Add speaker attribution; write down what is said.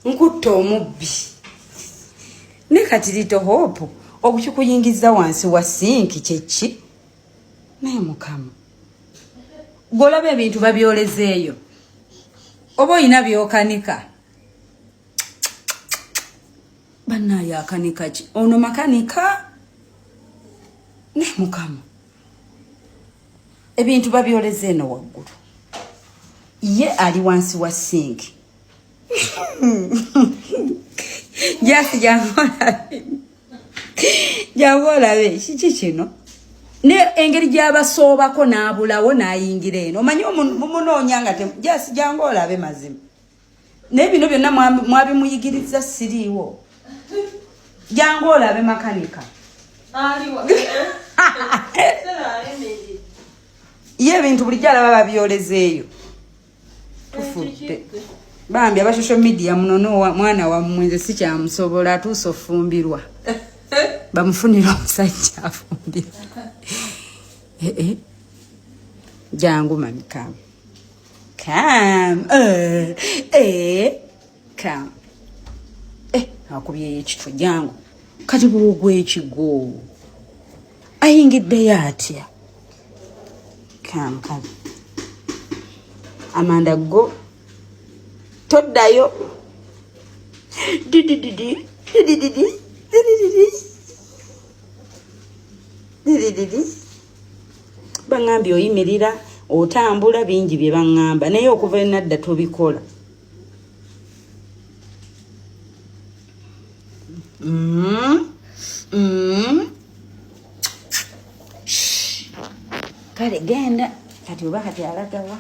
Speaker 1: nkutta omubbi ne kati Little Hope okukikuyingiza wansi wa sinki kyeki naye Mukama golaba ebintu babyolezeeyo oba oyina byokanika bannaye akanika ki ono makanika ne Mukama ebintu babyoleze eno waggulu ye ali wansi wa sinki jasi jamolabe kiki kino ne engeri gyabasoobako n'abulawo n'ayingira eno omanyi mumunoonya nga jasi jangu olabe mazima naye bino byonna mwabimuyigiriza siriiwo jangu olabe makanika ye ebintu bulijjo alaba babyolezeeyo tufudde bambi aba social media muno mwana wa mwenze si kyamusobola atuusa ofumbirwa bamufunira omusajja afumbira jangu mami kam akubyeyo ekitwe jangu kati bulugwa ekigo ayingiddeyo atya kam Amanda go toddayo didididi bangambye oyimirira otambula bingi bye bangamba naye okuva enadda tobikola kale genda kati oba kati alagawa